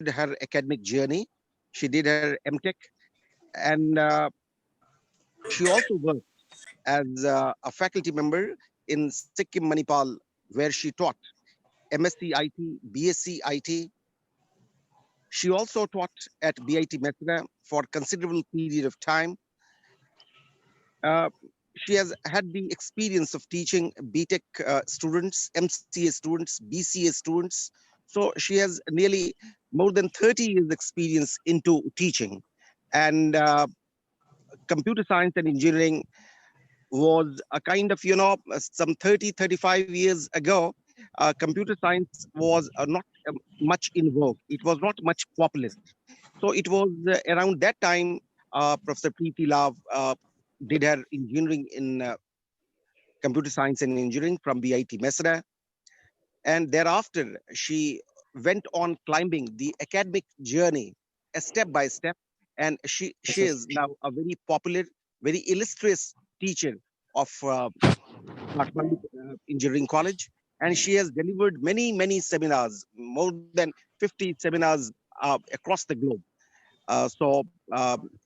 her academic journey. She did her MTech, and she also worked as a faculty member in Sikkim Manipal, where she taught MSc IT, BSc IT. She also taught at BIT Methura for considerable period of time. Uh, she has had the experience of teaching BTech students, MCA students, BCA students. So she has nearly more than 30 years experience into teaching. And computer science and engineering was a kind of, some 30, 35 years ago, computer science was not much in vogue. It was not much popular. So it was around that time, Professor Preeti Love did her engineering in computer science and engineering from BIT Mesra. And thereafter, she went on climbing the academic journey step by step. And she is now a very popular, very illustrious teacher of Kathmandu Engineering College. And she has delivered many, many seminars, more than 50 seminars across the globe.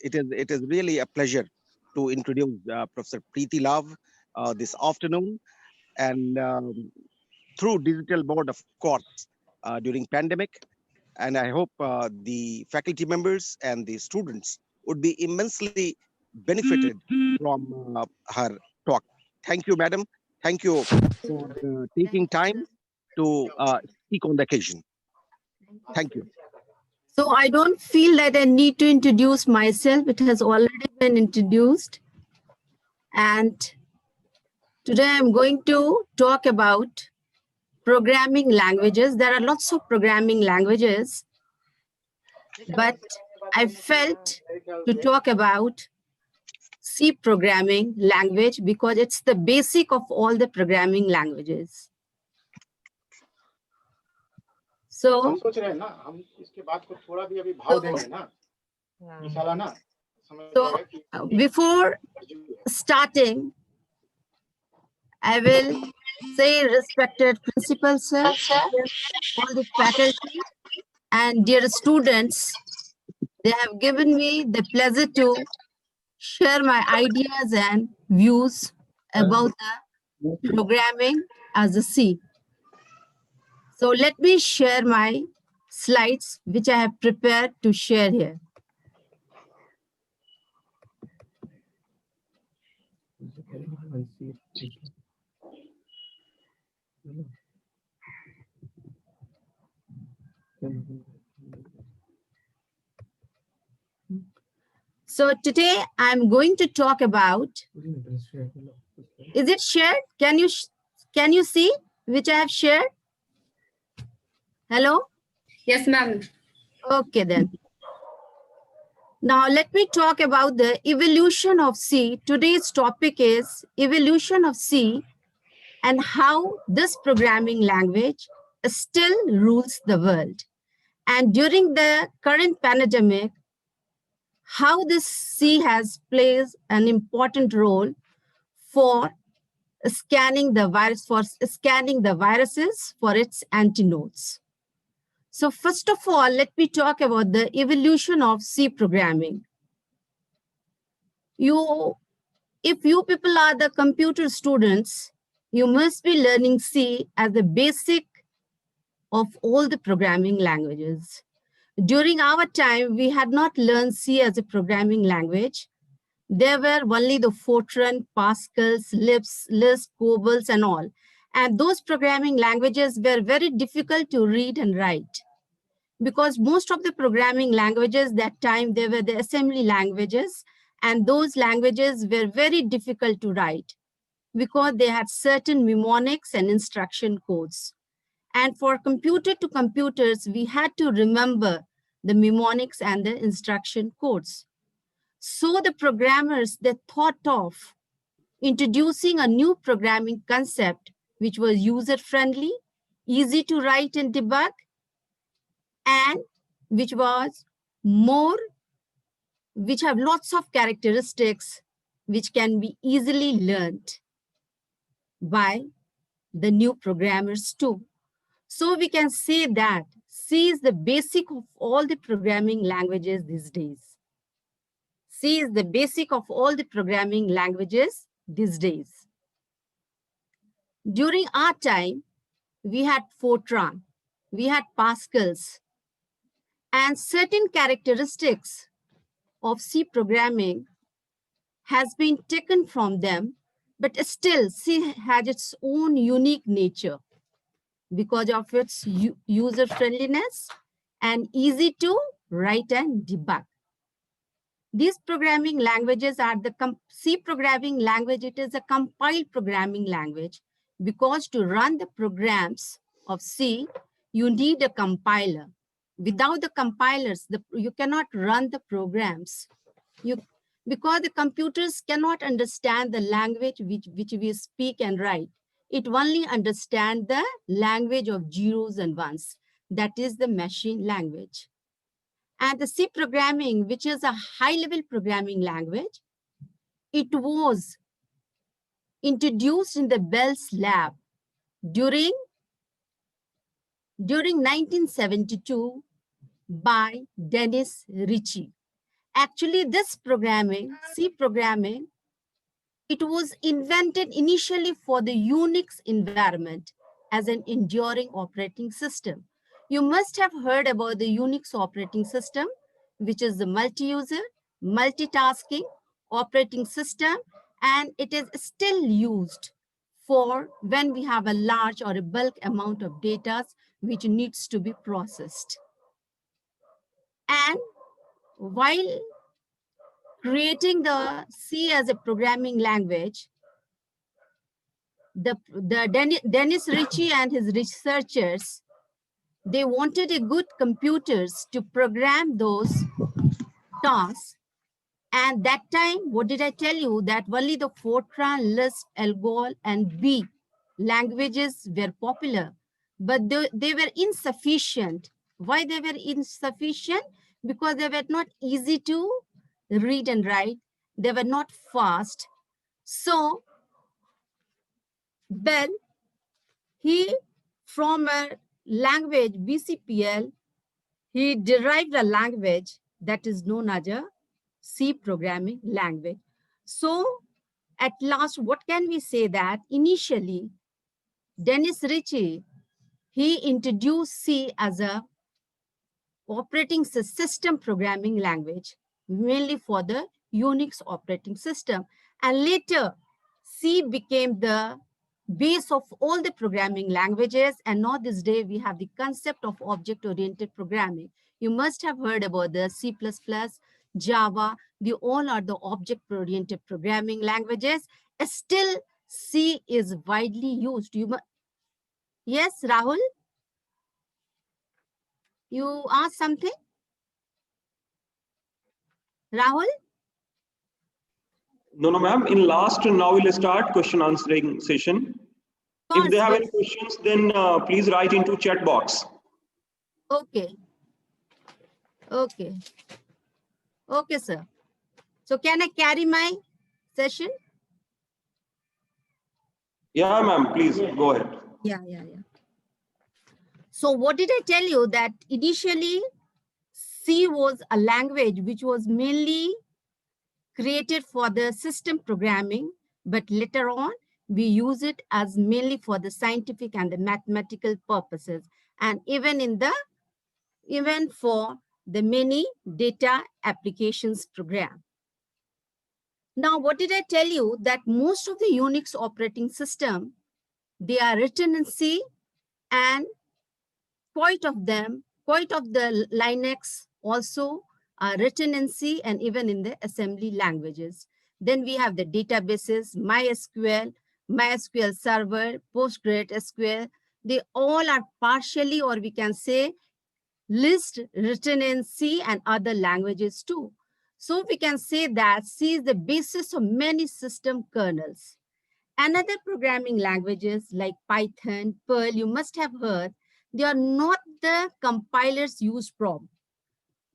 It is really a pleasure to introduce Professor Preeti Love this afternoon, and through digital board, of course, during pandemic. And I hope the faculty members and the students would be immensely benefited from her talk. Thank you, madam. Thank you for taking time to speak on the occasion. Thank you. So I don't feel that I need to introduce myself. It has already been introduced. And today I'm going to talk about programming languages. There are lots of programming languages, but I felt to talk about C programming language because it's the basic of all the programming languages. So before starting, I will say, respected principal sir, all the faculty and dear students, they have given me the pleasure to share my ideas and views about the programming as a C. So let me share my slides, which I have prepared to share here. So today I'm going to talk about, is it shared? Can you see which I have shared? Hello? Yes, ma'am. Okay then. Now let me talk about the evolution of C. Today's topic is evolution of C and how this programming language still rules the world. And during the current pandemic, how this C has plays an important role for scanning the viruses for its antidotes. So first of all, let me talk about the evolution of C programming. If you people are the computer students, you must be learning C as the basic of all the programming languages. During our time, we had not learned C as a programming language. There were only the Fortran, Pascals, Lisp, COBOLs, and all. And those programming languages were very difficult to read and write, because most of the programming languages that time, they were the assembly languages, and those languages were very difficult to write because they had certain mnemonics and instruction codes. And for computer to computers, we had to remember the mnemonics and the instruction codes. So the programmers, they thought of introducing a new programming concept, which was user-friendly, easy to write and debug, and which have lots of characteristics which can be easily learned by the new programmers too. So we can say that C is the basic of all the programming languages these days. C is the basic of all the programming languages these days. During our time, we had Fortran, we had Pascals, and certain characteristics of C programming has been taken from them, but still C has its own unique nature because of its user friendliness and easy to write and debug. These programming languages are the C programming language. It is a compiled programming language because to run the programs of C, you need a compiler. Without the compilers, you cannot run the programs. Because the computers cannot understand the language which we speak and write. It only understands the language of zeros and ones. That is the machine language. And the C programming, which is a high-level programming language, it was introduced in the Bell's lab during 1972 by Dennis Ritchie. Actually, this programming, C programming, it was invented initially for the Unix environment as an enduring operating system. You must have heard about the Unix operating system, which is the multi-user, multitasking operating system, and it is still used for when we have a large or a bulk amount of data which needs to be processed. And while creating the C as a programming language, Dennis Ritchie and his researchers, they wanted a good computers to program those tasks. And that time, what did I tell you? That only the Fortran, Lisp, Algol, and B languages were popular, but they were insufficient. Why they were insufficient? Because they were not easy to read and write. They were not fast. So Bell, he, from a language, BCPL, he derived a language that is known as a C programming language. So at last, what can we say that initially, Dennis Ritchie, he introduced C as a operating system programming language, mainly for the Unix operating system. And later, C became the base of all the programming languages. And now this day, we have the concept of object-oriented programming. You must have heard about the C++, Java. They all are the object-oriented programming languages. Still, C is widely used. Yes, Rahul? You asked something? Rahul? No, ma'am. In last, now we'll start question answering session. If they have any questions, then please write into chat box. Okay. Okay. Okay, sir. So can I carry my session? Yeah, ma'am. Please go ahead. Yeah. So what did I tell you? That initially C was a language which was mainly created for the system programming, but later on we use it as mainly for the scientific and the mathematical purposes, and even for the many data applications program. Now, what did I tell you? That most of the Unix operating system, they are written in C, and quite of the Linux also are written in C and even in the assembly languages. Then we have the databases, MySQL Server, PostgreSQL. They all are partially, or we can say, list written in C and other languages too. So we can say that C is the basis of many system kernels. Another programming languages like Python, Perl, you must have heard, they are not the compilers used from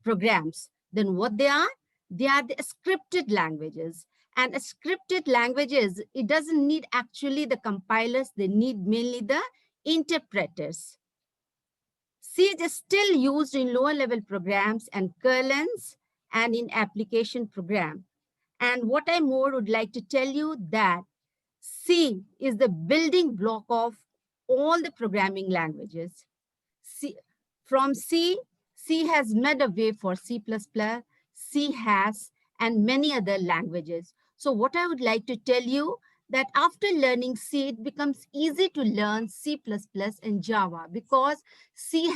programs. Then what they are? They are the scripted languages. And scripted languages, it doesn't need actually the compilers, they need mainly the interpreters. C is still used in lower level programs and kernels and in application program. And what I more would like to tell you that C is the building block of all the programming languages. From C has made a way for C++, C has, and many other languages. So what I would like to tell you that after learning C, it becomes easy to learn C++ and Java because C++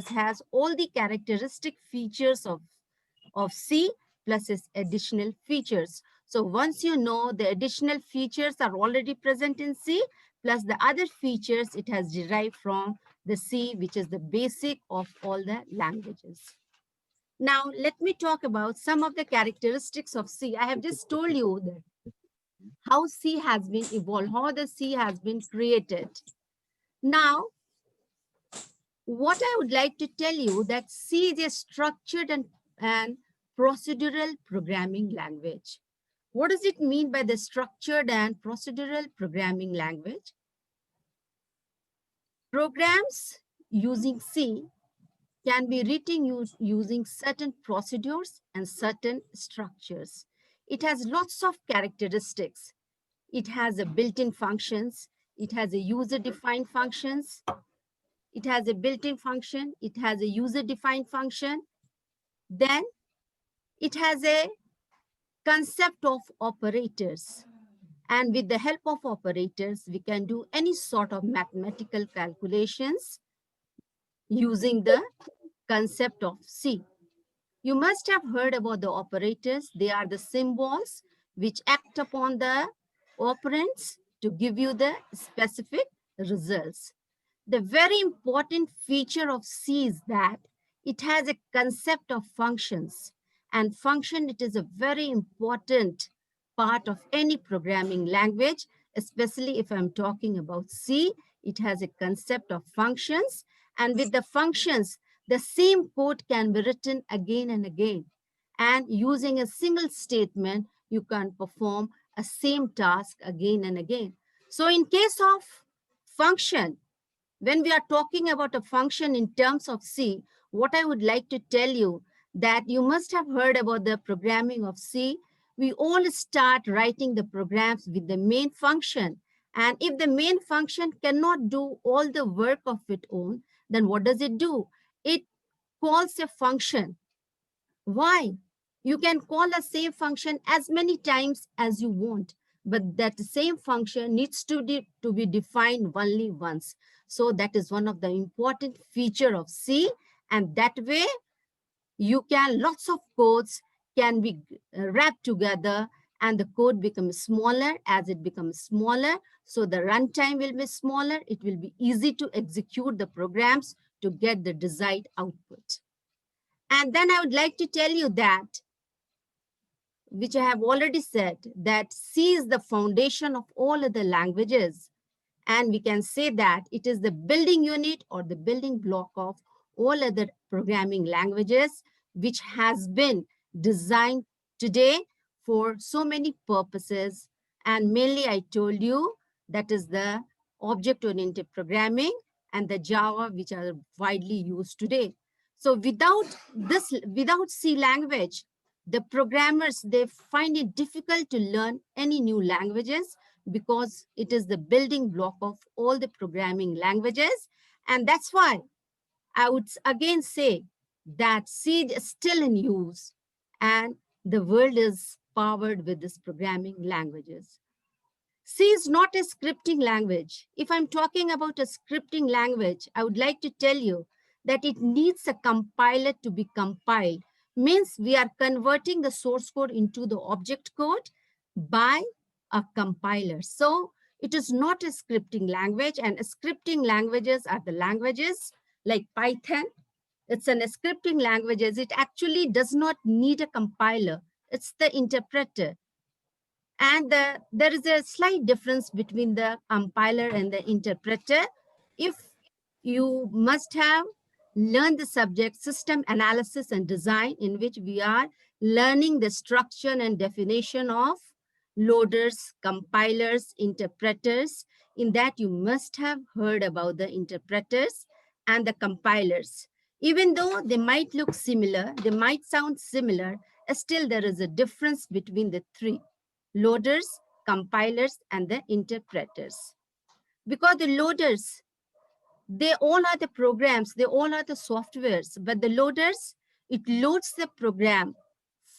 has all the characteristic features of C plus its additional features. So once you know the additional features are already present in C, plus the other features it has derived from the C, which is the basic of all the languages. Now, let me talk about some of the characteristics of C. I have just told you that how C has been evolved, how the C has been created. Now, what I would like to tell you that C is a structured and procedural programming language. What does it mean by the structured and procedural programming language? Programs using C can be written using certain procedures and certain structures. It has lots of characteristics. It has a built-in functions. It has a user-defined functions. It has a built-in function. It has a user-defined function. Then it has a concept of operators. And with the help of operators, we can do any sort of mathematical calculations using the concept of C. You must have heard about the operators. They are the symbols which act upon the operands to give you the specific results. The very important feature of C is that it has a concept of functions. And function, it is a very important part of any programming language, especially if I'm talking about C. It has a concept of functions. And with the functions, the same code can be written again and again. And using a single statement, you can perform a same task again and again. So in case of function, when we are talking about a function in terms of C, what I would like to tell you that you must have heard about the programming of C. We all start writing the programs with the main function. And if the main function cannot do all the work of its own, then what does it do? It calls a function. Why? You can call a same function as many times as you want, but that same function needs to be defined only once. So that is one of the important feature of C, and that way you can, lots of codes can be wrapped together and the code becomes smaller. As it becomes smaller, so the runtime will be smaller. It will be easy to execute the programs to get the desired output. And then I would like to tell you that, which I have already said, that C is the foundation of all other languages. And we can say that it is the building unit or the building block of all other programming languages, which has been designed today for so many purposes. And mainly I told you that is the object-oriented programming and the Java, which are widely used today. So without C language, the programmers, they find it difficult to learn any new languages because it is the building block of all the programming languages. And that's why I would again say that C is still in use and the world is powered with these programming languages. C is not a scripting language. If I'm talking about a scripting language, I would like to tell you that it needs a compiler to be compiled. Means we are converting the source code into the object code by a compiler. So it is not a scripting language, and scripting languages are the languages like Python. It's an scripting languages. It actually does not need a compiler. It's the interpreter. And there is a slight difference between the compiler and the interpreter. If you must have learned the subject system analysis and design, in which we are learning the structure and definition of loaders, compilers, interpreters. In that you must have heard about the interpreters. and the compilers. Even though they might look similar, they might sound similar, still there is a difference between the three: loaders, compilers, and the interpreters. Because the loaders, they all are the programs, they all are the softwares, but the loaders, it loads the program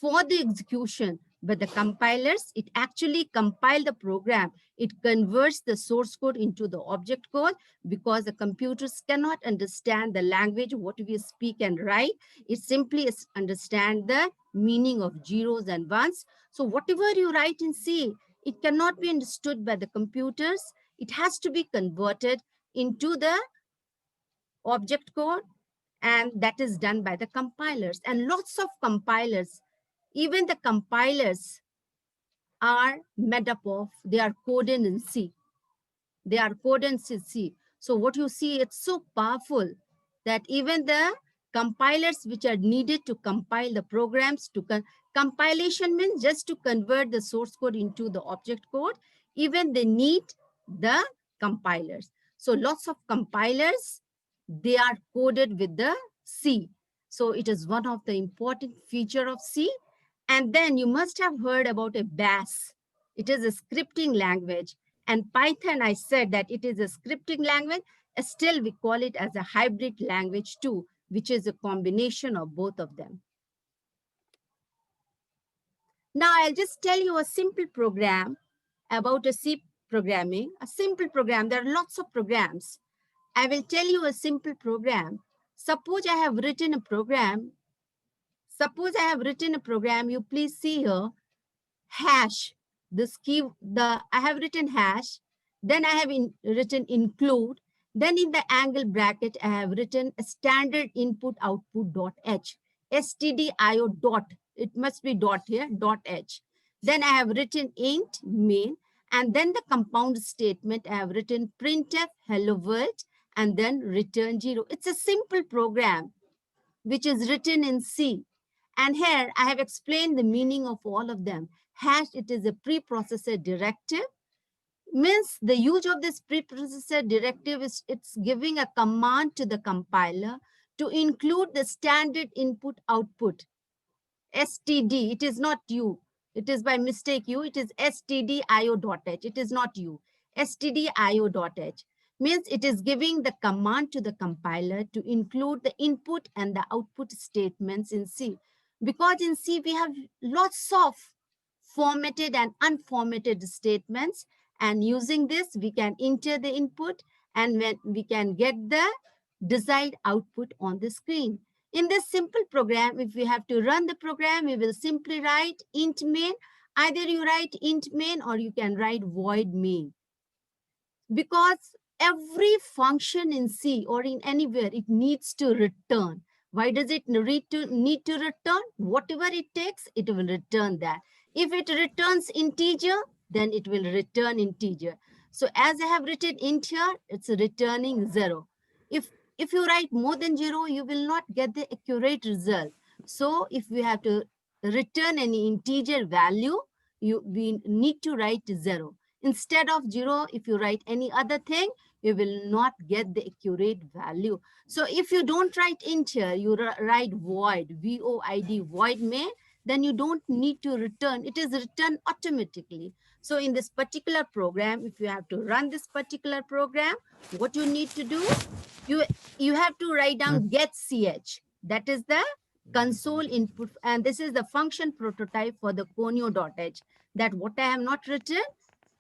for the execution, but the compilers, it actually compile the program. It converts the source code into the object code, because the computers cannot understand the language, what we speak and write. It simply understand the meaning of zeros and ones. So whatever you write in C, it cannot be understood by the computers. It has to be converted into the object code, and that is done by the compilers. And lots of compilers, even the compilers are made up of, they are coded in C. They are coded in C. So what you see, it's so powerful that even the compilers which are needed to compile the programs, compilation means just to convert the source code into the object code, even they need the compilers. So lots of compilers, they are coded with the C. So it is one of the important feature of C. And then you must have heard about a Bash. It is a scripting language. And Python, I said that it is a scripting language. Still, we call it as a hybrid language too, which is a combination of both of them. Now, I'll just tell you a simple program about a C programming, a simple program. There are lots of programs. I will tell you a simple program. Suppose I have written a program. You please see here, hash, this key, I have written hash, then I have written include, then in the angle bracket, I have written standard input output dot h, stdio dot, it must be dot here, dot h. Then I have written int main, and then the compound statement, I have written printf hello world, and then return 0. It's a simple program which is written in C. And here I have explained the meaning of all of them. Hash, it is a preprocessor directive. Means the use of this preprocessor directive is it's giving a command to the compiler to include the standard input output. STD, it is not U. It is by mistake U. It is stdio.h. It is not U. stdio.h means it is giving the command to the compiler to include the input and the output statements in C. Because in C, we have lots of formatted and unformatted statements. And using this, we can enter the input and when we can get the desired output on the screen. In this simple program, if we have to run the program, we will simply write int main. Either you write int main or you can write void main. Because every function in C or in anywhere, it needs to return. Why does it need to return? Whatever it takes, it will return that. If it returns integer, then it will return integer. So as I have written int here, it's returning 0. If you write more than 0, you will not get the accurate result. So if we have to return any integer value, we need to write 0. Instead of 0, if you write any other thing, you will not get the accurate value. So if you don't write int here, you write void, V-O-I-D, void main, then you don't need to return. It is returned automatically. So in this particular program, if you have to run this particular program, what you need to do, you have to write down get ch. That is the console input. And this is the function prototype for the conio.h. That what I have not written,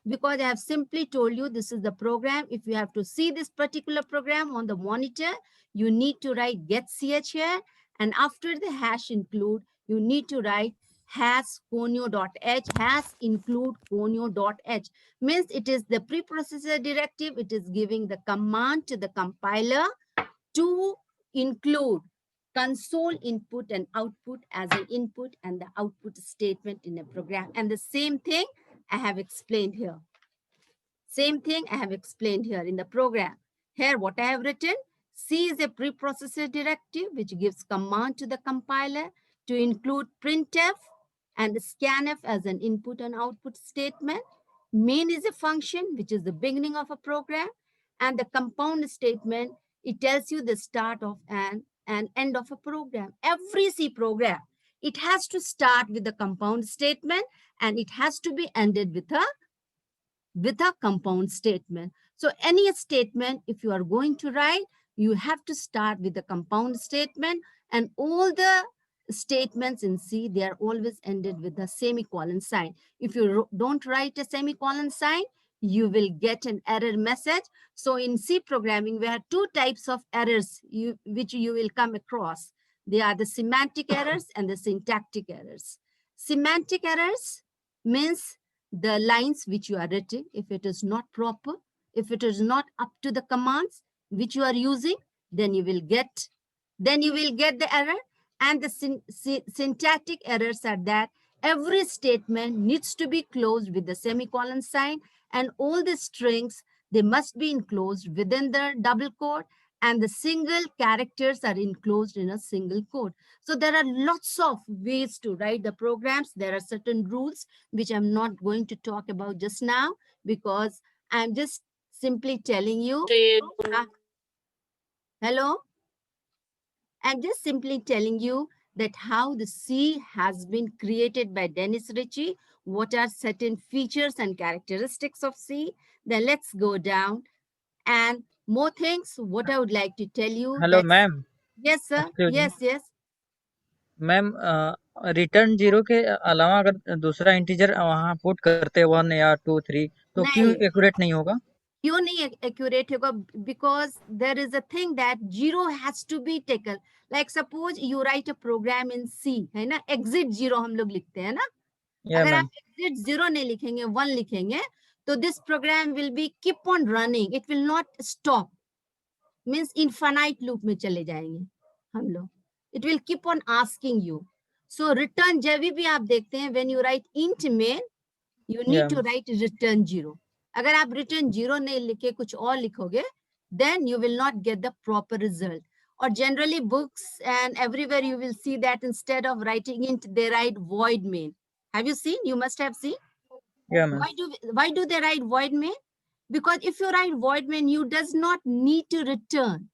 because I have simply told you this is the program. If you have to see this particular program on the monitor, you need to write get ch here. And after the hash include, you need to write hash conio.h, hash include conio.h. Means it is the preprocessor directive. It is giving the command to the compiler to include console input and output as an input and the output statement in a program. And the same thing I have explained here. Same thing I have explained here in the program. Here what I have written, C is a preprocessor directive which gives command to the compiler to include printf and scanf as an input and output statement. Main is a function which is the beginning of a program, and the compound statement It tells you the start of and end of a program. Every C program, it has to start with a compound statement and it has to be ended with a compound statement. So any statement, if you are going to write, you have to start with a compound statement, and all the statements in C, they are always ended with a semicolon sign. If you don't write a semicolon sign, you will get an error message. So in C programming, we have two types of errors which you will come across. They are the semantic errors and the syntactic errors. Semantic errors means the lines which you are writing, if it is not proper, if it is not up to the commands which you are using, then you will get the error. And the syntactic errors are that every statement needs to be closed with the semicolon sign, and all the strings, they must be enclosed within the double quote, and the single characters are enclosed in a single quote. So there are lots of ways to write the programs. There are certain rules which I'm not going to talk about just now, because I'm just simply telling you. Hello? I'm just simply telling you that how the C has been created by Dennis Ritchie. What are certain features and characteristics of C? Then let's go down. And more things, what I would like to tell you. Hello That, ma'am, yes, sir. Excuse me Yes, yes. Ma'am, return zero के अलावा अगर दूसरा integer वहाँ put करते 1 या 2 3 तो क्यों नहीं, एक्यूरेट नहीं होगा? क्यों नहीं accurate होगा? Because there is a thing that zero has to be taken. Like suppose you write a program in C, है ना, exit zero हम लोग लिखते हैं ना. या अगर मैम, आप exit zero नहीं लिखेंगे, 1 लिखेंगे, तो this program will be keep on running. It will not stop. Means infinite loop में चले जाएंगे हम लोग. It will keep on asking you. So return जब भी आप देखते हैं, when you write int main, you need to write return zero. अगर आप return zero नहीं लिखे कुछ और लिखोगे, then you will not get the proper result. Or generally books and everywhere you will see that instead of writing int, they write void main. Have you seen? You must have seen. या ma'am, Why do they write void main? Because if you write void main, you does not need to return.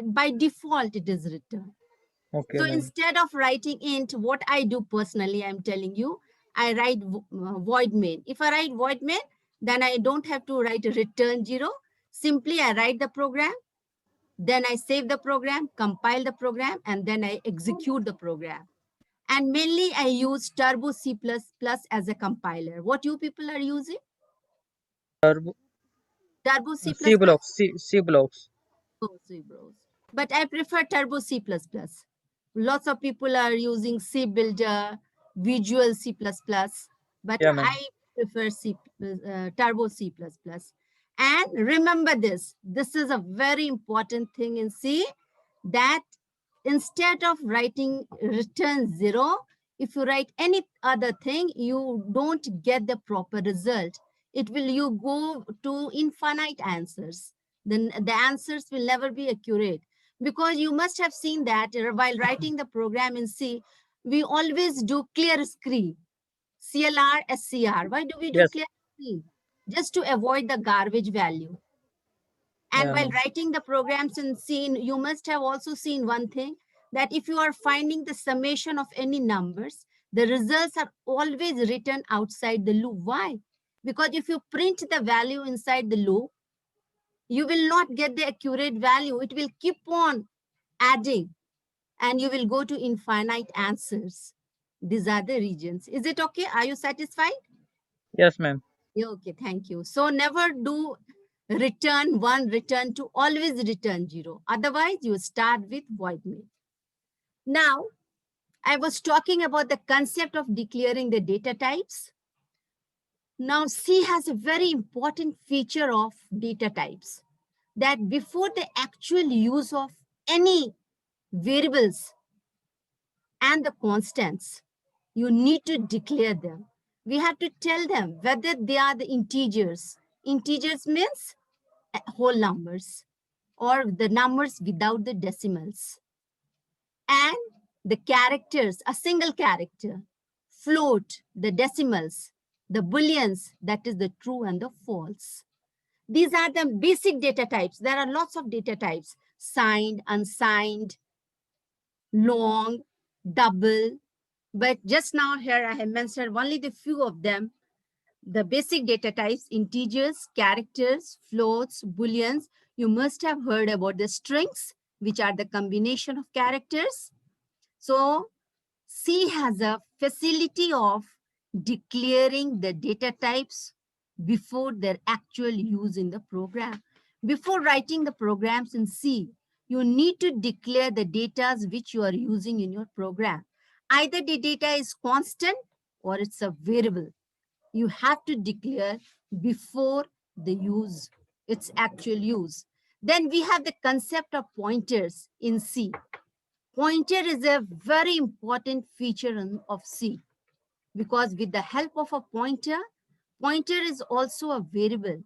By default it is returned. Okay So ma'am, instead of writing int, what I do personally, I'm telling you, I write void main. If I write void main, then I don't have to write a return zero. Simply I write the program, then I save the program, compile the program, and then I execute the program. And mainly I use Turbo C++ as a compiler. What you people are using? Turbo Turbo C++? C blocks, C blocks, Oh, C bros. But I prefer Turbo C++. Lots of people are using C Builder, Visual C++, but या ma'am, I prefer Turbo C++. And remember this is a very important thing in C, that instead of writing return zero, if you write any other thing, you don't get the proper result. You go to infinite answers. Then the answers will never be accurate, because you must have seen that while writing the program in C, we always do clear screen, CLR, SCR. Why do we do yes, clear screen? Just to avoid the garbage value. And या while ma'am, writing the programs in C, you must have also seen one thing, that if you are finding the summation of any numbers, the results are always written outside the loop. Why? Because if you print the value inside the loop, you will not get the accurate value. It will keep on adding and you will go to infinite answers. These are the regions. Is it okay? Are you satisfied? Yes ma'am, Yeah, okay, thank you. So never do return 1, return 2, always return 0. Otherwise, you start with void main. Now, I was talking about the concept of declaring the data types. Now, C has a very important feature of data types, that before the actual use of any variables and the constants, you need to declare them. We have to tell them whether they are the integers. Integers means whole numbers or the numbers without the decimals. And the characters, a single character, float, the decimals, the booleans, that is the true and the false. These are the basic data types. There are lots of data types: signed, unsigned, long, double. But just now here I have mentioned only the few of them. The basic data types: integers, characters, floats, booleans. You must have heard about the strings, which are the combination of characters. So C has a facility of declaring the data types before their actual use in the program. Before writing the programs in C, you need to declare the data which you are using in your program. Either the data is constant or it's a variable. You have to declare before the use, its actual use. Then we have the concept of pointers in C. Pointer is a very important feature of C, because with the help of a pointer, pointer is also a variable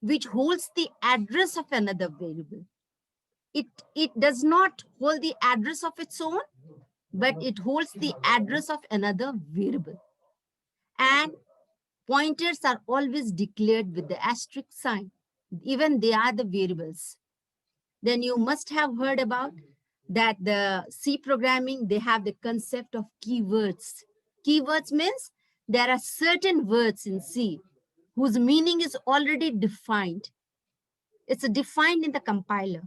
which holds the address of another variable. It does not hold the address of its own, but it holds the address of another variable. And pointers are always declared with the asterisk sign. Even they are the variables. Then you must have heard about that the C programming, they have the concept of keywords. Keywords means there are certain words in C whose meaning is already defined. It's defined in the compiler,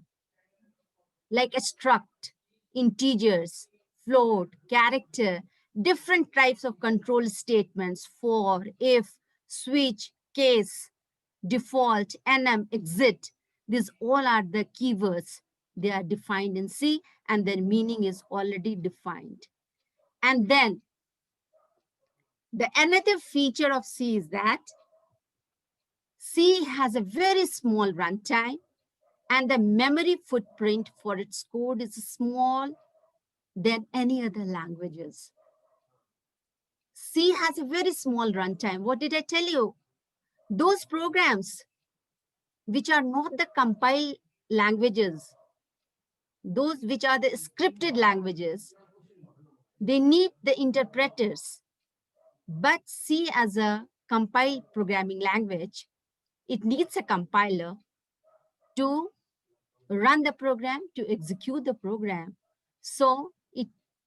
like a struct, integers, float, character, different types of control statements: for, if, switch, case, default, enum, exit. These all are the keywords. They are defined in C and their meaning is already defined. And then the another feature of C is that C has a very small runtime and the memory footprint for its code is small than any other languages. C has a very small runtime. What did I tell you? Those programs which are not the compiled languages, those which are the scripted languages, they need the interpreters. But C, as a compiled programming language, it needs a compiler to run the program, to execute the program. So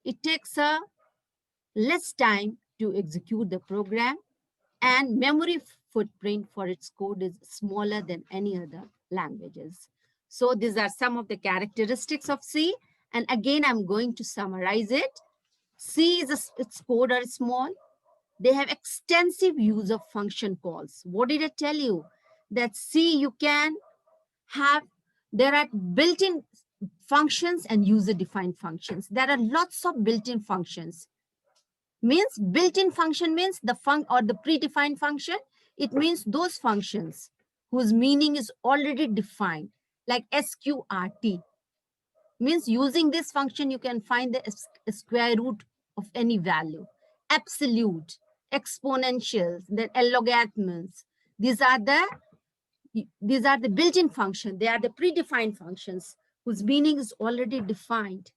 it takes a less time to execute the program, and memory footprint for its code is smaller than any other languages. So these are some of the characteristics of C. And again, I'm going to summarize it. C is its code are small. They have extensive use of function calls. What did I tell you? That C, you can have, there are built-in functions and user-defined functions. There are lots of built-in functions. Means built-in function means the or the predefined function. It means those functions whose meaning is already defined, like sqrt. Means using this function, you can find the square root of any value. Absolute, exponentials, then logarithms. These are the built-in function. They are the predefined functions whose meaning is already defined.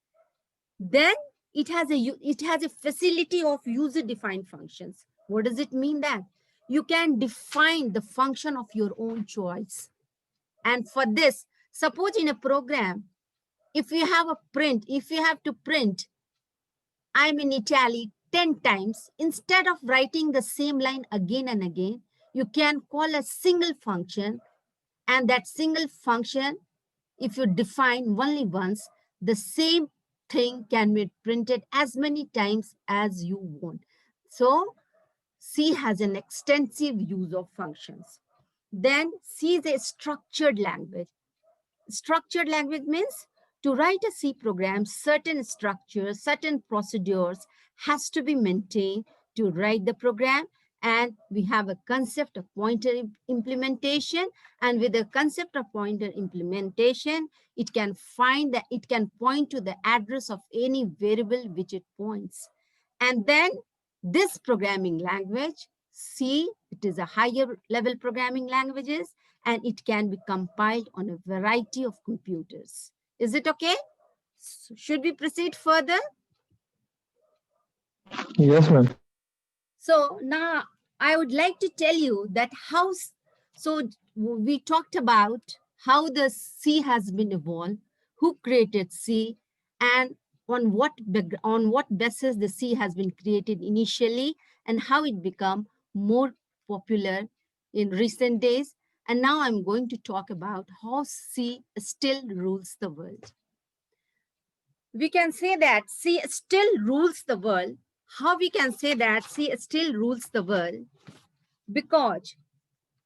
Then it has a facility of user-defined functions. What does it mean? That you can define the function of your own choice. And for this, suppose in a program, if you have to print, I'm in Italy 10 times, instead of writing the same line again and again, you can call a single function, and that single function, if you define only once, the same thing can be printed as many times as you want. So C has an extensive use of functions. Then C is a structured language. Structured language means to write a C program, certain structures, certain procedures has to be maintained to write the program. And we have a concept of pointer implementation. And with the concept of pointer implementation, it can point to the address of any variable which it points. And then this programming language, C, it is a higher level programming languages, and it can be compiled on a variety of computers. Is it okay? Should we proceed further? Yes, ma'am. So now I would like to tell you that so we talked about how the C has been evolved, who created C, and on what basis the C has been created initially, and how it become more popular in recent days. And now I'm going to talk about how C still rules the world. We can say that C still rules the world. How we can say that C still rules the world? Because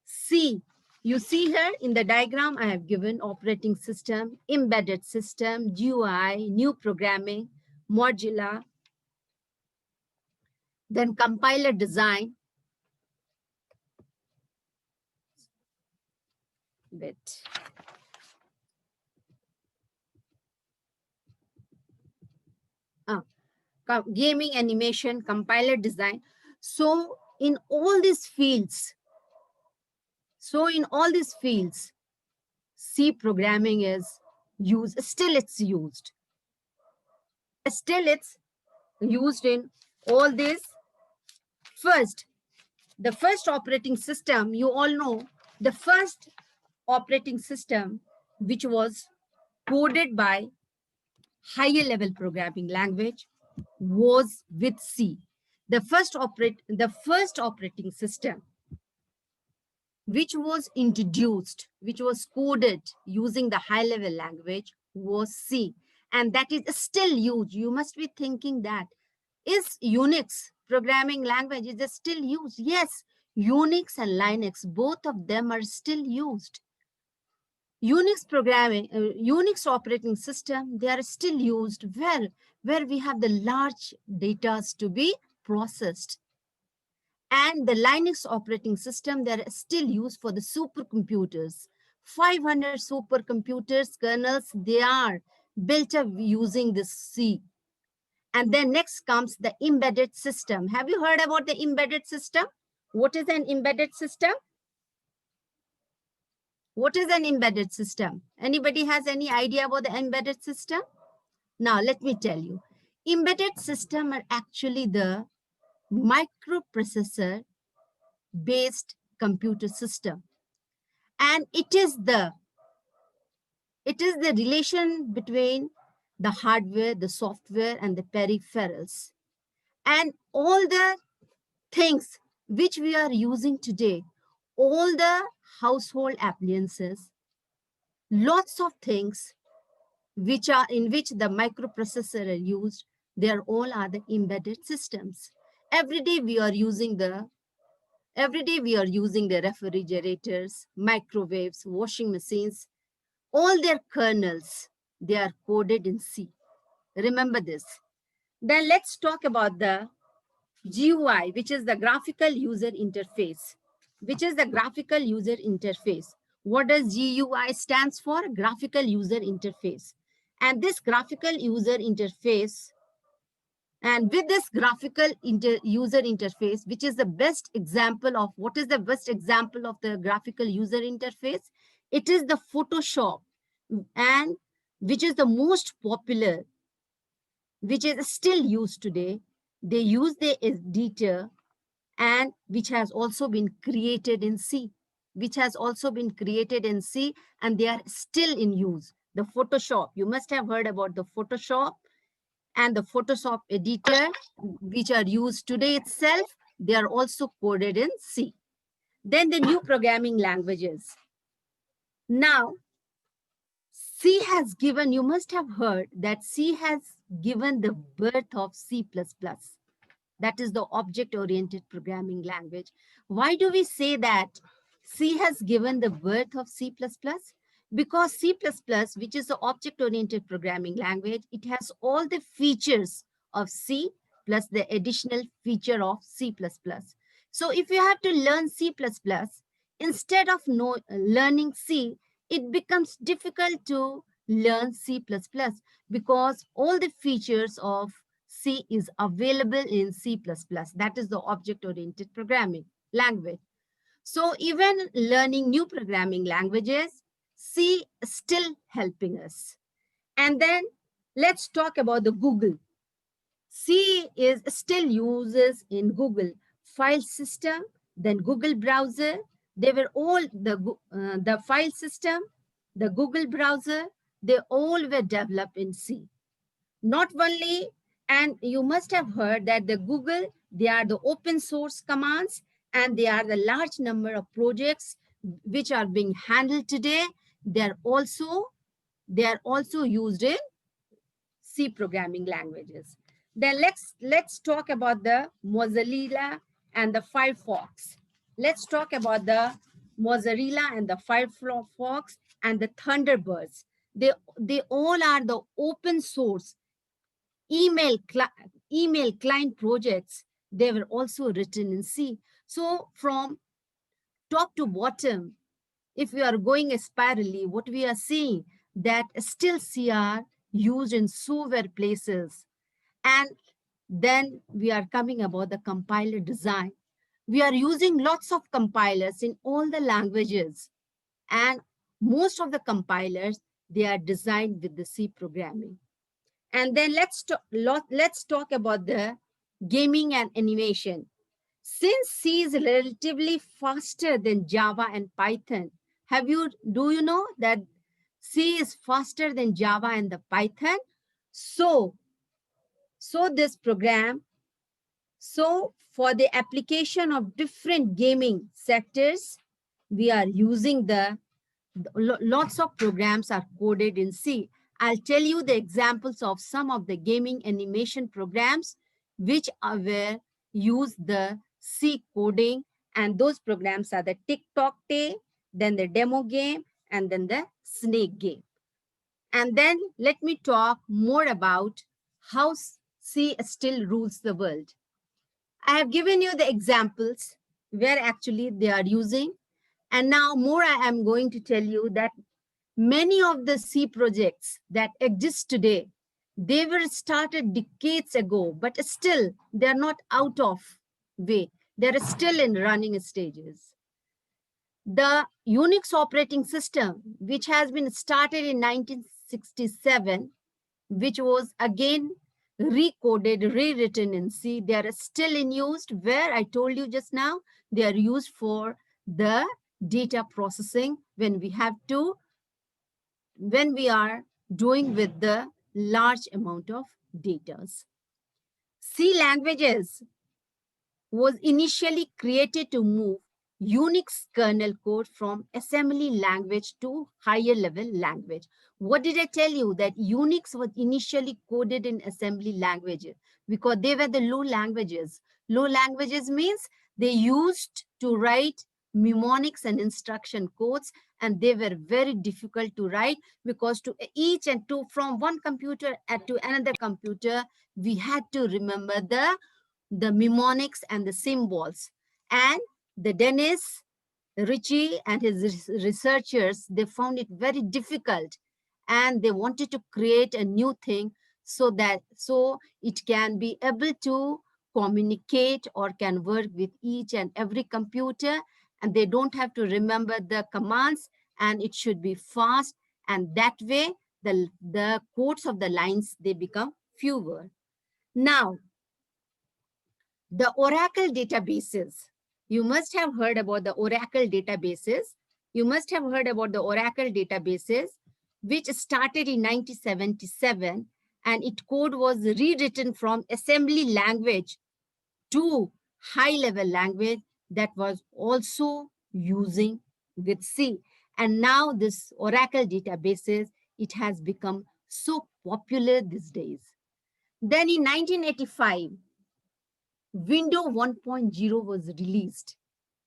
C, you see here in the diagram I have given operating system, embedded system, GUI, new programming, modular, then compiler design. Bit. Gaming, animation, compiler design. So in all these fields, C programming is used, still it's used. Still it's used in all this. First, the first operating system, you all know, the first operating system which was coded by higher level programming language was with C. The first operating system which was introduced, which was coded using the high level language was C. And that is still used. You must be thinking that, is Unix programming language, is it still used? Yes, Unix and Linux, both of them are still used. Unix programming, Unix operating system, they are still used where we have the large data to be processed. And the Linux operating system, they are still used for the supercomputers. 500 supercomputers kernels, they are built up using this C. And then next comes the embedded system. Have you heard about the embedded system? What is an embedded system? What is an embedded system? Anybody has any idea about the embedded system? Now, let me tell you. Embedded system are actually the microprocessor based computer system. And it is the relation between the hardware, the software, and the peripherals. And all the things which we are using today, all the household appliances, lots of things which are in which the microprocessor are used, they are all are the embedded systems. Every day we are using the refrigerators, microwaves, washing machines, all their kernels, they are coded in C. Remember this. Then let's talk about the GUI, which is the graphical user interface. What does GUI stands for? Graphical user interface. And this graphical user interface, and with this graphical user interface, which is the best example of, what is the best example of the graphical user interface? It is the Photoshop, and which is the most popular, which is still used today. They use the editor, and which has also been created in C, and they are still in use. The Photoshop, you must have heard about the Photoshop and the Photoshop editor, which are used today itself. They are also coded in C. Then the new programming languages. Now, C has given, you must have heard that C has given the birth of C++. That is the object-oriented programming language. Why do we say that C has given the birth of C++? Because C++, which is the object-oriented programming language, it has all the features of C plus the additional feature of C++. So if you have to learn C++, instead of learning C, it becomes difficult to learn C++ because all the features of C is available in C++. That is the object-oriented programming language. So even learning new programming languages, C is still helping us. And then let's talk about the Google. C is still uses in Google file system, then Google browser, They were all the file system, the Google browser, they all were developed in C. Not only, and you must have heard that the Google, they are the open source commands, and they are the large number of projects which are being handled today. They are also used in C programming languages. Then let's talk about the Mozilla and the Firefox. Let's talk about the Mozilla and the Firefox and the Thunderbirds. They all are the open source email client projects. They were also written in C. So from top to bottom, if we are going spirally, what we are seeing that still C are used in so many places. And then we are coming about the compiler design. We are using lots of compilers in all the languages. And most of the compilers, they are designed with the C programming. And then let's talk about the gaming and animation. Since C is relatively faster than Java and Python, do you know that C is faster than Java and the Python? So this program, so for the application of different gaming sectors, we are using lots of programs are coded in C. I'll tell you the examples of some of the gaming animation programs which were use the C coding, and those programs are the TikTok Tay, then the demo game, and then the snake game. And then let me talk more about how C still rules the world. I have given you the examples where actually they are using, and now more I am going to tell you that many of the C projects that exist today, they were started decades ago, but still they're not out of way. They're still in running stages. The Unix operating system, which has been started in 1967, which was again recoded, rewritten in C, they are still in use, where I told you just now, they are used for the data processing when we are doing with the large amount of data. C languages was initially created to move Unix kernel code from assembly language to higher level language. What did I tell you? That Unix was initially coded in assembly languages because they were the low languages. Low languages means they used to write mnemonics and instruction codes, and they were very difficult to write because from one computer to another computer, we had to remember the mnemonics and the symbols. And the Dennis Ritchie and his researchers, they found it very difficult, and they wanted to create a new thing so it can be able to communicate or can work with each and every computer, and they don't have to remember the commands, and it should be fast, and that way the codes of the lines, they become fewer. Now, the Oracle databases. You must have heard about the Oracle databases. You must have heard about the Oracle databases, which started in 1977, and its code was rewritten from assembly language to high-level language that was also using with C. And now this Oracle databases, it has become so popular these days. Then in 1985, Windows 1.0 was released,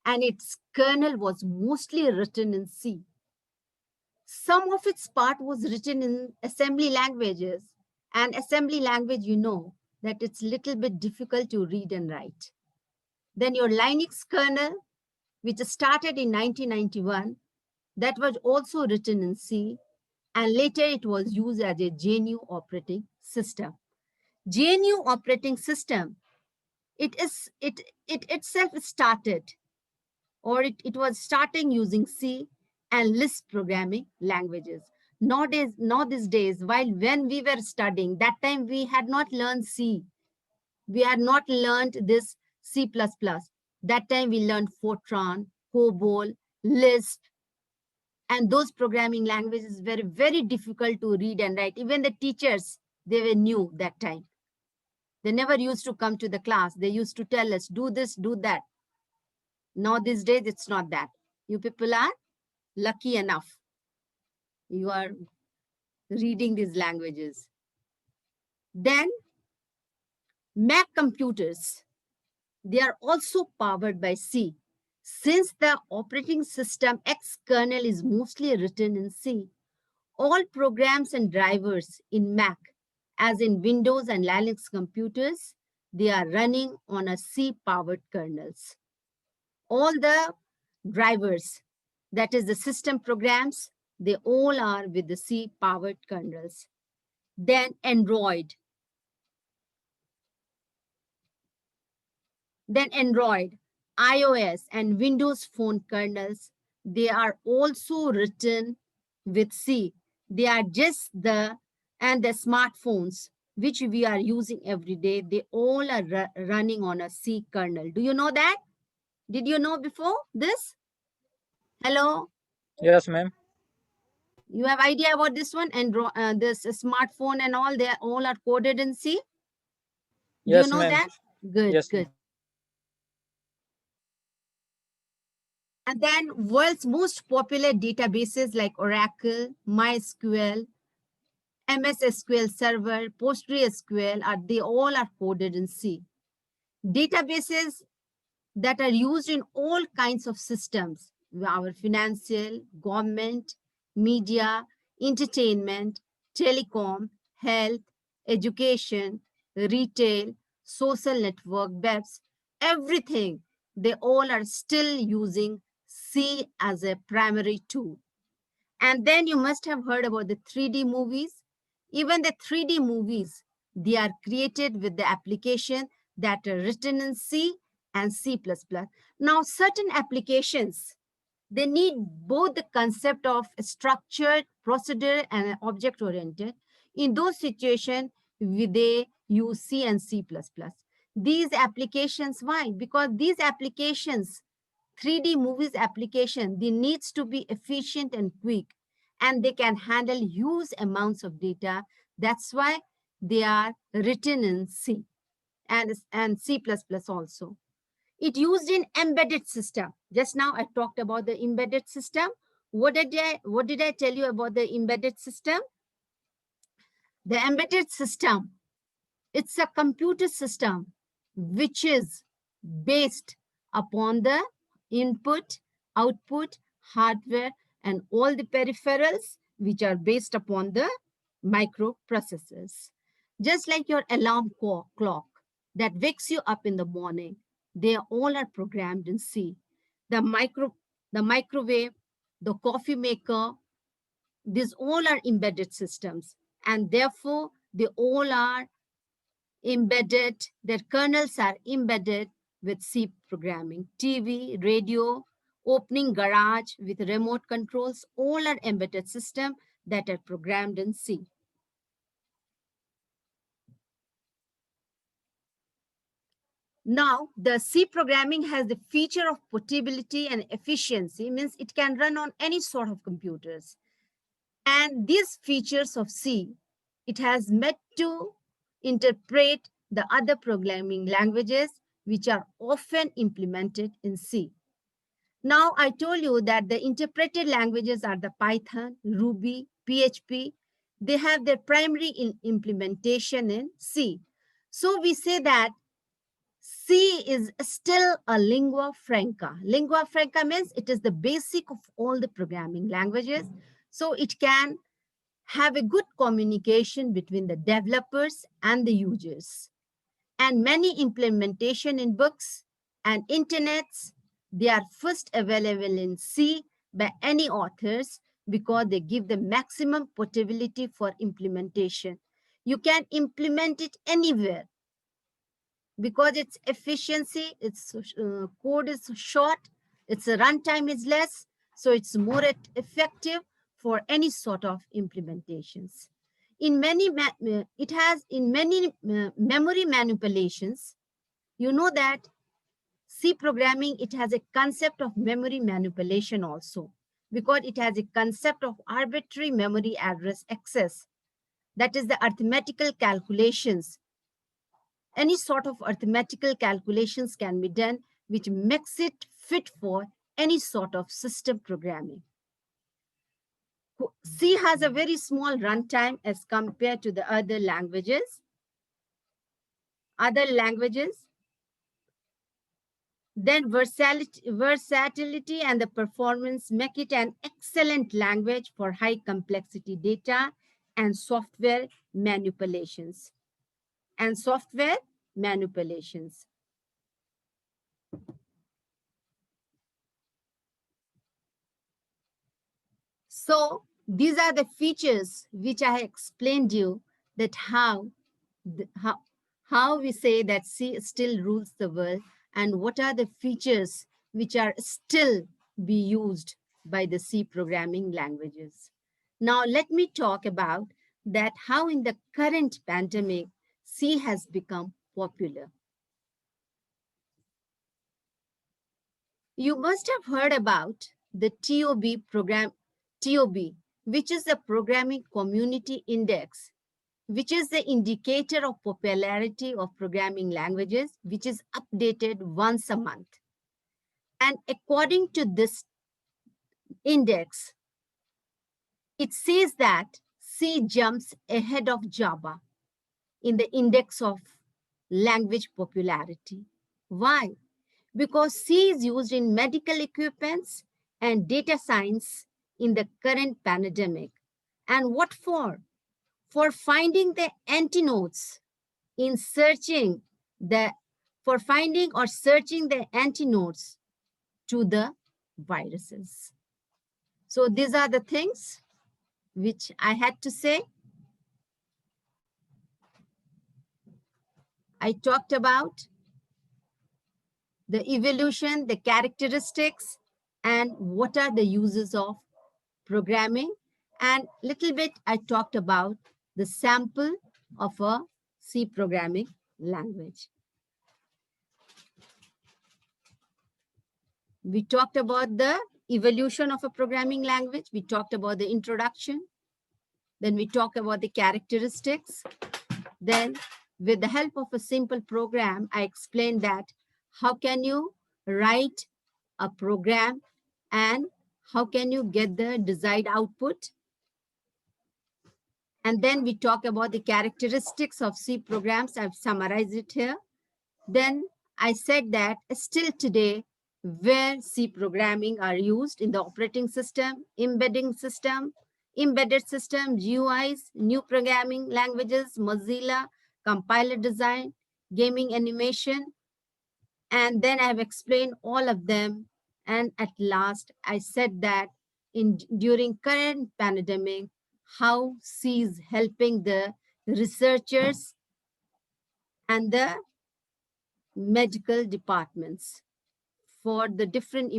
and its kernel was mostly written in C. Some of its part was written in assembly languages, and assembly language, you know, that it's little bit difficult to read and write. Then your Linux kernel, which started in 1991, that was also written in C, and later it was used as a GNU operating system. GNU operating system, it itself started, or it was starting using C and Lisp programming languages. Not these days, when we were studying, that time we had not learned C. We had not learned this C++. That time we learned Fortran, COBOL, Lisp, and those programming languages were very difficult to read and write. Even the teachers, they were new that time. They never used to come to the class. They used to tell us, do this, do that. Now these days, it's not that. You people are lucky enough. You are reading these languages. Then Mac computers, they are also powered by C. Since the operating system X kernel is mostly written in C, all programs and drivers in Mac, as in Windows and Linux computers, they are running on a C-powered kernels. All the drivers, that is the system programs, they all are with the C-powered kernels. Then Android, iOS, and Windows Phone kernels, they are also written with C. They are just the smartphones, which we are using every day, they all are running on a C kernel. Do you know that? Did you know before this? Hello? Yes, ma'am. You have idea about this one? And this smartphone and all, they all are coded in C? Do you Yes, know ma'am. that? Good, Yes, good. ma'am. And then world's most popular databases like Oracle, MySQL, MS SQL Server, PostgreSQL, they all are coded in C. Databases that are used in all kinds of systems, our financial, government, media, entertainment, telecom, health, education, retail, social network, webs, everything, they all are still using C as a primary tool. And then you must have heard about the 3D movies. Even the 3D movies, they are created with the application that are written in C and C++. Now, certain applications, they need both the concept of structured, procedure, and object-oriented. In those situations, they use C and C++. These applications, why? Because these applications, 3D movies application, they needs to be efficient and quick, and they can handle huge amounts of data. That's why they are written in C and C++ also. It used in embedded system. Just now I talked about the embedded system. What did I tell you about the embedded system? The embedded system, it's a computer system which is based upon the input, output, hardware, and all the peripherals which are based upon the microprocessors. Just like your alarm clock that wakes you up in the morning, they all are programmed in C. The microwave, the coffee maker, these all are embedded systems, and therefore they all are embedded, their kernels are embedded with C programming. TV, radio, opening garage with remote controls, all are embedded systems that are programmed in C. Now, the C programming has the feature of portability and efficiency, means it can run on any sort of computers. And these features of C, it has met to interpret the other programming languages which are often implemented in C. Now, I told you that the interpreted languages are the Python, Ruby, PHP. They have their primary implementation in C. So we say that C is still a lingua franca. Lingua franca means it is the basic of all the programming languages. So it can have a good communication between the developers and the users. And many implementation in books and internets, they are first available in C by any authors because they give the maximum portability for implementation. You can implement it anywhere because its efficiency, its code is short, its runtime is less, so it's more effective for any sort of implementations. In many, it has in many memory manipulations, you know that C programming, it has a concept of memory manipulation also, because it has a concept of arbitrary memory address access. That is the arithmetical calculations. Any sort of arithmetical calculations can be done, which makes it fit for any sort of system programming. C has a very small runtime as compared to the other languages. Then versatility and the performance make it an excellent language for high complexity data and software manipulations. So these are the features which I explained you, that how we say that C still rules the world, and what are the features which are still be used by the C programming languages. Now let me talk about that how in the current pandemic C has become popular. You must have heard about the TOB program, which is the Programming Community Index, which is the indicator of popularity of programming languages, which is updated once a month. And according to this index, it says that C jumps ahead of Java in the index of language popularity. Why? Because C is used in medical equipments and data science in the current pandemic. And what for? For finding the antinodes in searching the antinodes to the viruses. So these are the things which I had to say. I talked about the evolution, the characteristics, and what are the uses of programming. And little bit I talked about the sample of a C programming language. We talked about the evolution of a programming language. We talked about the introduction. Then we talked about the characteristics. Then with the help of a simple program, I explained that how can you write a program and how can you get the desired output. And then we talk about the characteristics of C programs. I've summarized it here. Then I said that still today, where C programming are used in the operating system, embedded systems, GUIs, new programming languages, Mozilla, compiler design, gaming animation. And then I've explained all of them. And at last, I said that during current pandemic, how C is helping the researchers and the medical departments for the different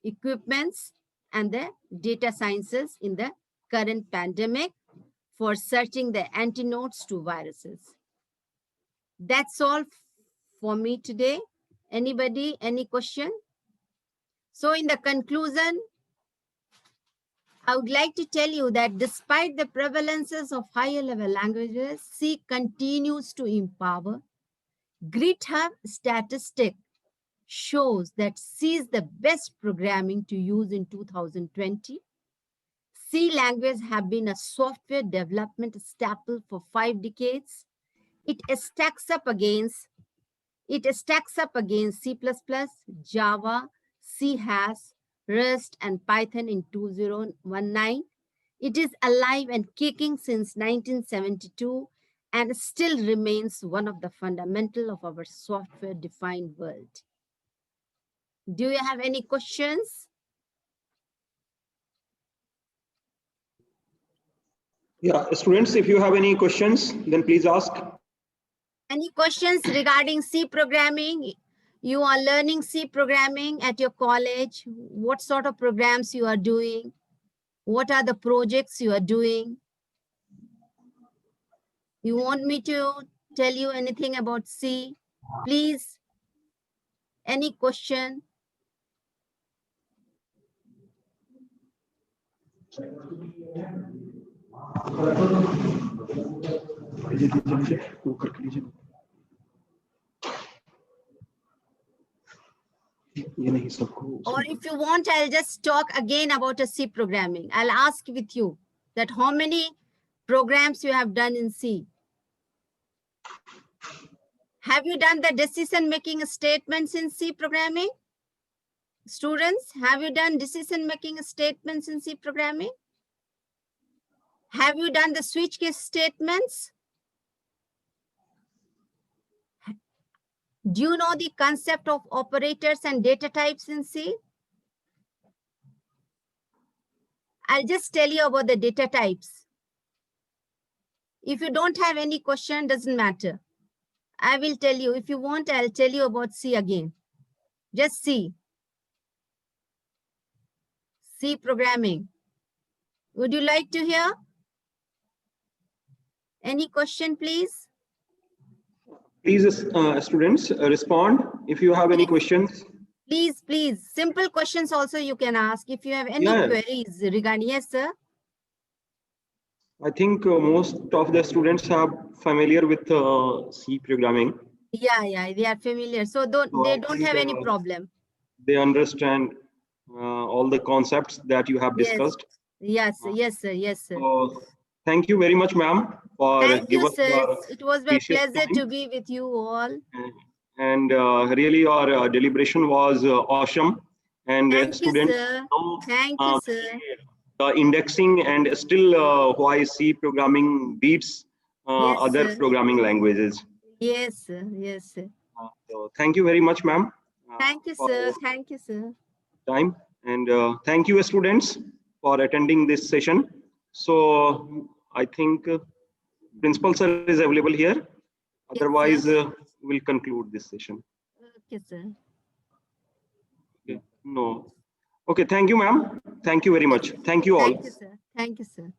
equipments and the data sciences in the current pandemic for searching the antinodes to viruses. That's all for me today. Anybody, any question? So in the conclusion, I would like to tell you that despite the prevalences of higher level languages, C continues to empower. GitHub statistic shows that C is the best programming to use in 2020. C language have been a software development staple for 5 decades. It stacks up against C++, Java, C#, Rust, and Python in 2019. It is alive and kicking since 1972 and still remains one of the fundamental of our software-defined world. Do you have any questions? Yeah, students, if you have any questions, then please ask. Any questions regarding C programming? You are learning C programming at your college. What sort of programs you are doing? What are the projects you are doing? You want me to tell you anything about C? Please Any question? Or if you want, I'll just talk again about a C programming. I'll ask with you that how many programs you have done in C. Have you done the decision-making statements in C programming? Students, have you done decision-making statements in C programming? Have you done the switch case statements? Do you know the concept of operators and data types in C? I'll just tell you about the data types. If you don't have any question, doesn't matter. I will tell you. If you want, I'll tell you about C again. Just C. C programming. Would you like to hear? Any question, please? Please, students, respond if you have any questions. Please, please. Simple questions also you can ask. If you have any Yeah. queries regarding, yes, sir. I think most of the students are familiar with C programming. Yeah, they are familiar. So So they I don't think, have any problem. They understand all the concepts that you have Yes. discussed. Yes, sir. Yes, sir. So thank you very much, ma'am, for Thank you, giving sir. your It was my precious pleasure time. to be with you all. And really your deliberation was awesome. And Thank you, students sir. know Thank you, sir. the indexing and still why C programming beats Yes, other sir. programming languages. Yes, sir. Yes, sir. So thank you very much, ma'am. Thank you, for sir. your Thank you, sir. time. And thank you, students, for attending this session. So I think principal sir is available here. Otherwise, we'll conclude this session. Okay, sir. Okay. No. Okay. Thank you, ma'am. Thank you very much. Thank you all. Thank you, sir. Thank you, sir.